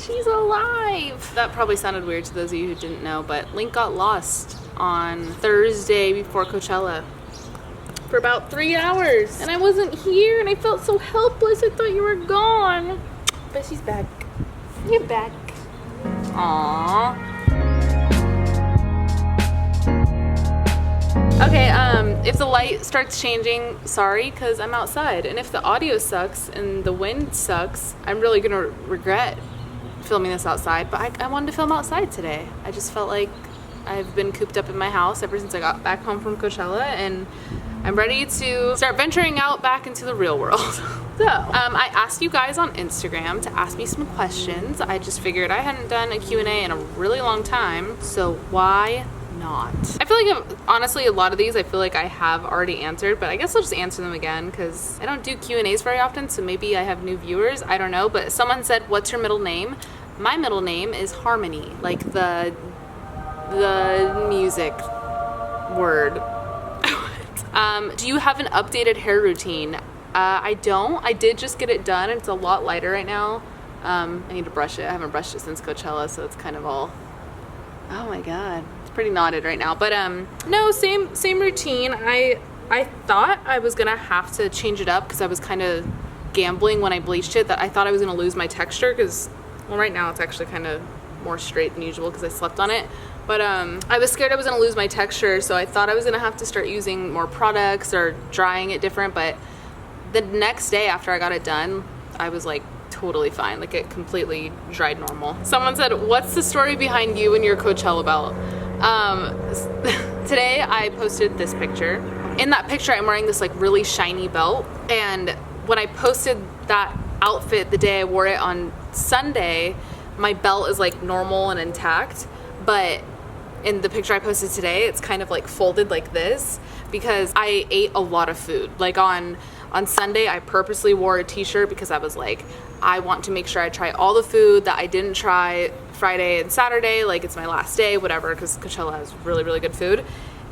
she's alive. That probably sounded weird to those of you who didn't know, but Link got lost on Thursday before Coachella for about 3 hours. And I wasn't here and I felt so helpless. I thought you were gone. But she's back. You're back. Aww. Okay, if the light starts changing, sorry, because I'm outside. And if the audio sucks and the wind sucks, I'm really gonna regret filming this outside. But I wanted to film outside today. I just felt like I've been cooped up in my house ever since I got back home from Coachella, and I'm ready to start venturing out back into the real world. So, I asked you guys on Instagram to ask me some questions. I just figured I hadn't done a Q&A in a really long time, so why not? I feel like, honestly, a lot of these I feel like I have already answered, but I guess I'll just answer them again because I don't do Q&As very often, so maybe I have new viewers, I don't know. But someone said, what's your middle name? My middle name is Harmony, like the music word. Do you have an updated hair routine? I don't. I did just get it done. It's a lot lighter right now. I need to brush it. I haven't brushed it since Coachella, so it's kind of all, oh my god, it's pretty knotted right now. But no, same routine. I thought I was gonna have to change it up because I was kind of gambling when I bleached it, that I thought I was gonna lose my texture because, well, right now it's actually kind of more straight than usual because I slept on it. But I was scared I was gonna lose my texture, so I thought I was gonna have to start using more products or drying it different. But the next day after I got it done, I was like totally fine. Like, it completely dried normal. Someone said, what's the story behind you and your Coachella belt? Today I posted this picture. In that picture, I'm wearing this like really shiny belt. And when I posted that outfit the day I wore it on Sunday, my belt is like normal and intact. But in the picture I posted today, it's kind of like folded like this because I ate a lot of food. Like on Sunday, I purposely wore a t-shirt because I was like, I want to make sure I try all the food that I didn't try Friday and Saturday. Like, it's my last day, whatever, because Coachella has really, really good food.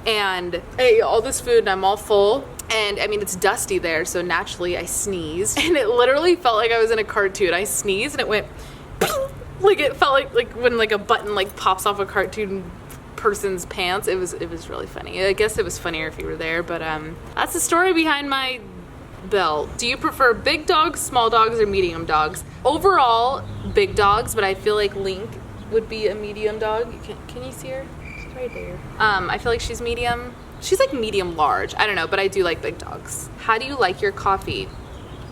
And I ate all this food and I'm all full. And I mean, it's dusty there, so naturally I sneezed. And it literally felt like I was in a cartoon. I sneezed and it went like, it felt like when like a button like pops off a cartoon person's pants. It was really funny. I guess it was funnier if you were there, but that's the story behind my belt. Do you prefer big dogs, small dogs, or medium dogs? Overall, big dogs, but I feel like Link would be a medium dog. Can you see her? She's right there. I feel like she's medium. She's like medium large. I don't know, but I do like big dogs. How do you like your coffee?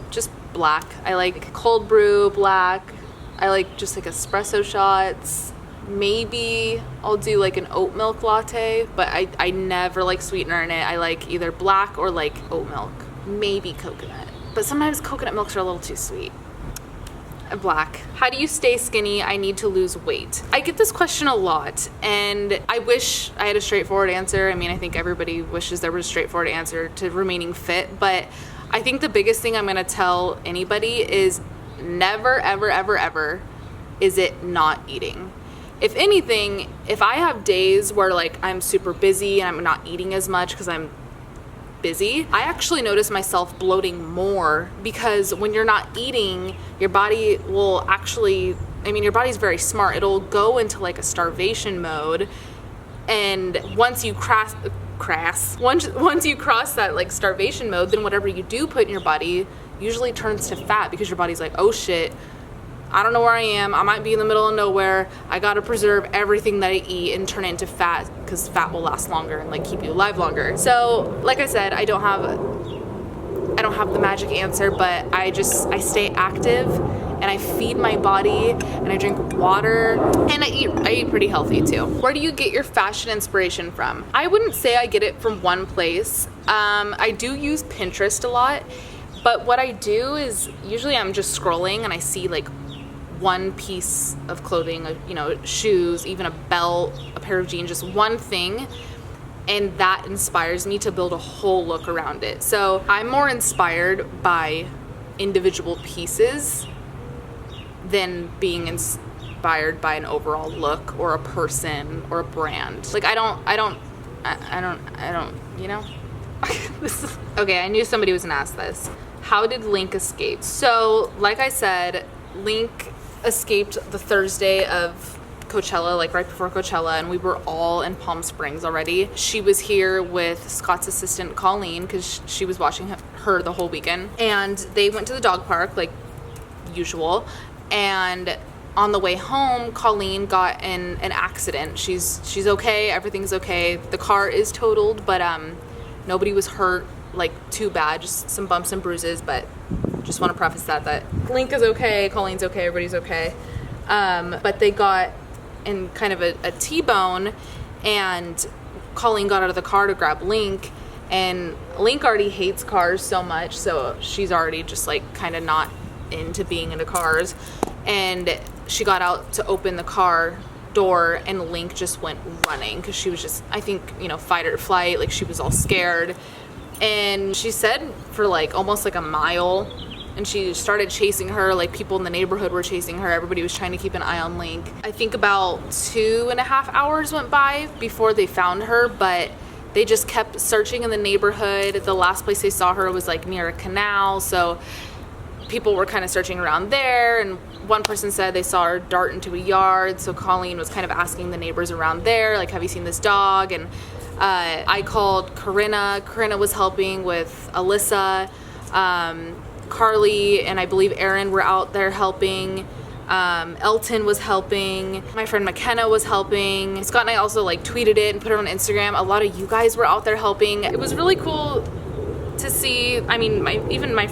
Just black. I like cold brew, black. I like just like espresso shots. Maybe I'll do like an oat milk latte, but I never like sweetener in it. I like either black or like oat milk. Maybe coconut, but sometimes coconut milks are a little too sweet. Black. How do you stay skinny? I need to lose weight. I get this question a lot, and I wish I had a straightforward answer. I mean, I think everybody wishes there was a straightforward answer to remaining fit, but I think the biggest thing I'm gonna tell anybody is never, ever, ever, ever is it not eating. If anything, if I have days where like I'm super busy and I'm not eating as much because I'm busy, I actually notice myself bloating more because when you're not eating, your body will actually, I mean, your body's very smart. It'll go into like a starvation mode, and once you cross that like starvation mode, then whatever you do put in your body usually turns to fat because your body's like, oh shit, I don't know where I am. I might be in the middle of nowhere. I gotta preserve everything that I eat and turn it into fat because fat will last longer and like keep you alive longer. So like I said, I don't have the magic answer, but I stay active and I feed my body and I drink water and I eat pretty healthy too. Where do you get your fashion inspiration from? I wouldn't say I get it from one place. I do use Pinterest a lot, but what I do is usually I'm just scrolling and I see like one piece of clothing, you know, shoes, even a belt, a pair of jeans, just one thing, and that inspires me to build a whole look around it. So I'm more inspired by individual pieces than being inspired by an overall look or a person or a brand. Like I don't, you know? Okay, I knew somebody was gonna ask this. How did Link escape? So like I said, Link escaped the Thursday of Coachella, like right before Coachella, and we were all in Palm Springs already. She was here with Scott's assistant Colleen because she was watching her the whole weekend, and they went to the dog park like usual. And on the way home, Colleen got in an accident. She's okay, everything's okay. The car is totaled, but nobody was hurt like too bad, just some bumps and bruises. But just want to preface that Link is okay, Colleen's okay, everybody's okay. But they got in kind of a T-bone, and Colleen got out of the car to grab Link, and Link already hates cars so much, so she's already just like kind of not into being into cars. And she got out to open the car door, and Link just went running because she was just, I think, you know, fight or flight, like she was all scared. And she said for like almost like a mile, and she started chasing her, like people in the neighborhood were chasing her. Everybody was trying to keep an eye on Link. I think about 2.5 hours went by before they found her, but they just kept searching in the neighborhood. The last place they saw her was like near a canal, so people were kind of searching around there. And one person said they saw her dart into a yard, so Colleen was kind of asking the neighbors around there, like, have you seen this dog? And I called Corinna. Corinna was helping with Alyssa. Carly and I believe Aaron were out there helping. Elton was helping. My friend McKenna was helping. Scott and I also like tweeted it and put it on Instagram. A lot of you guys were out there helping. It was really cool to see. I mean, even my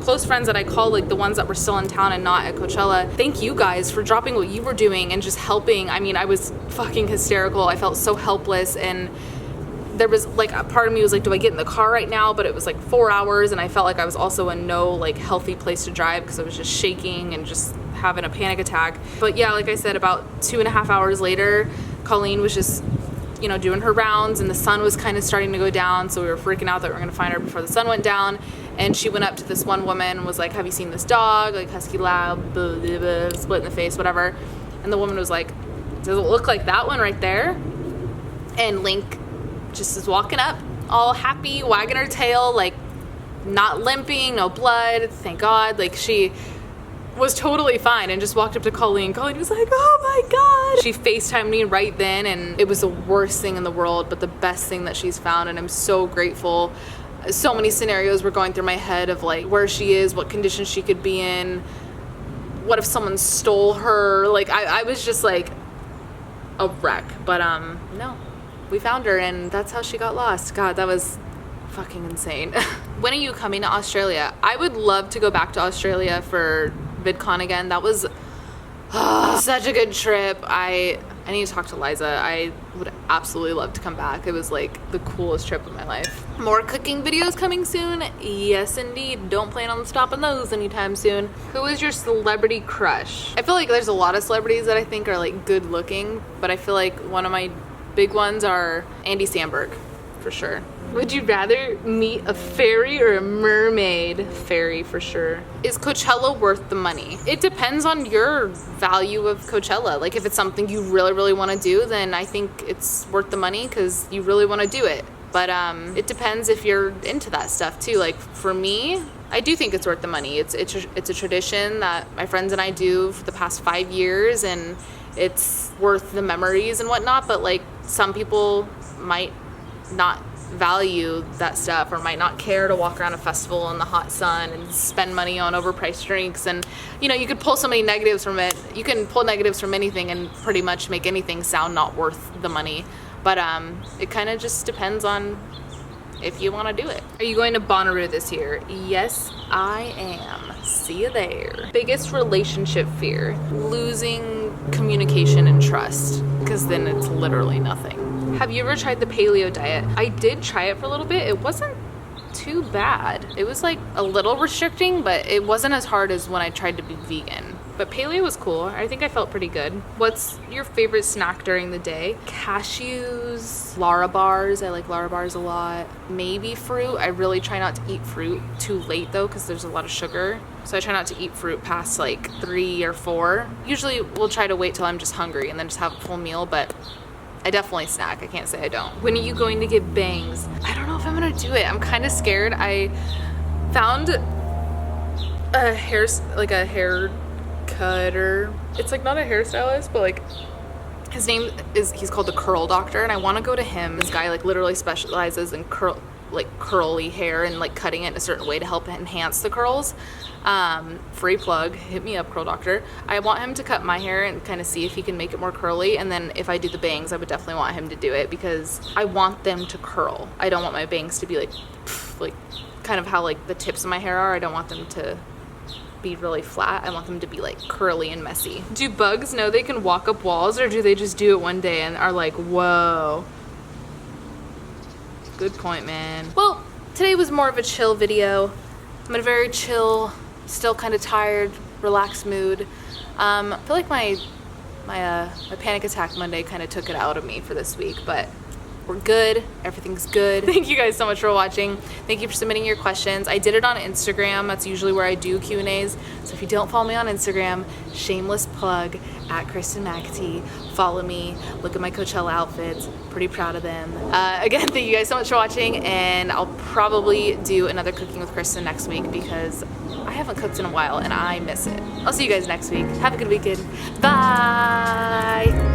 close friends that I call, like the ones that were still in town and not at Coachella, thank you guys for dropping what you were doing and just helping. I mean, I was fucking hysterical. I felt so helpless, and there was like a part of me was like, do I get in the car right now? But it was like 4 hours, and I felt like I was also in no like healthy place to drive because I was just shaking and just having a panic attack. But yeah, like I said, about 2.5 hours later, Colleen was just, you know, doing her rounds, and the sun was kind of starting to go down, so we were freaking out that we were gonna find her before the sun went down. And she went up to this one woman and was like, have you seen this dog? Like husky lab, blah, blah, blah, split in the face, whatever. And the woman was like, does it look like that one right there? And Link just is walking up all happy, wagging her tail, like not limping, no blood, thank God. Like she was totally fine and just walked up to Colleen. Colleen was like, oh my God. She FaceTimed me right then, and it was the worst thing in the world, but the best thing that she's found, and I'm so grateful. So many scenarios were going through my head of like where she is, what condition she could be in, what if someone stole her. Like I was just like a wreck, but no. We found her, and that's how she got lost. God, that was fucking insane. When are you coming to Australia? I would love to go back to Australia for VidCon again. That was such a good trip. I need to talk to Liza. I would absolutely love to come back. It was like the coolest trip of my life. More cooking videos coming soon. Yes, indeed. Don't plan on stopping those anytime soon. Who is your celebrity crush? I feel like there's a lot of celebrities that I think are like good looking, but I feel like one of my big ones are Andy Samberg, for sure. Would you rather meet a fairy or a mermaid? Fairy, for sure. Is Coachella worth the money? It depends on your value of Coachella. Like if it's something you really, really want to do, then I think it's worth the money because you really want to do it. But it depends if you're into that stuff too. Like for me, I do think it's worth the money. It's a tradition that my friends and I do for the past 5 years, and it's worth the memories and whatnot. But like some people might not value that stuff, or might not care to walk around a festival in the hot sun and spend money on overpriced drinks. And you know, you could pull so many negatives from it. You can pull negatives from anything and pretty much make anything sound not worth the money. But it kind of just depends on if you want to do it. Are you going to Bonnaroo this year? Yes, I am. See you there. Biggest relationship fear? Losing communication and trust, because then it's literally nothing. Have you ever tried the paleo diet? I did try it for a little bit. It wasn't too bad. It was like a little restricting, but it wasn't as hard as when I tried to be vegan. But paleo was cool. I think I felt pretty good. What's your favorite snack during the day? Cashews, Lara bars. I like Lara bars a lot. Maybe fruit. I really try not to eat fruit too late though, because there's a lot of sugar. So I try not to eat fruit past like 3 or 4. Usually we'll try to wait till I'm just hungry and then just have a full meal, but I definitely snack. I can't say I don't. When are you going to get bangs? I don't know if I'm gonna do it. I'm kind of scared. I found a hair cutter. It's like not a hairstylist, but like his name is, he's called the Curl Doctor, and I want to go to him. This guy like literally specializes in curly hair and like cutting it in a certain way to help enhance the curls. Free plug, hit me up, Curl Doctor. I want him to cut my hair and kind of see if he can make it more curly, and then if I do the bangs, I would definitely want him to do it because I want them to curl. I don't want my bangs to be like kind of how like the tips of my hair are. I don't want them to be really flat. I want them to be like curly and messy. Do bugs know they can walk up walls, or do they just do it one day and are like, whoa? Good point, man. Well, today was more of a chill video. I'm in a very chill, still kind of tired, relaxed mood. I feel like my panic attack Monday kind of took it out of me for this week, but we're good. Everything's good. Thank you guys so much for watching. Thank you for submitting your questions. I did it on Instagram. That's usually where I do Q&As. So if you don't follow me on Instagram, shameless plug, at Kristen McAtee. Follow me. Look at my Coachella outfits. Pretty proud of them. Again, thank you guys so much for watching, and I'll probably do another Cooking with Kristen next week because I haven't cooked in a while and I miss it. I'll see you guys next week. Have a good weekend. Bye!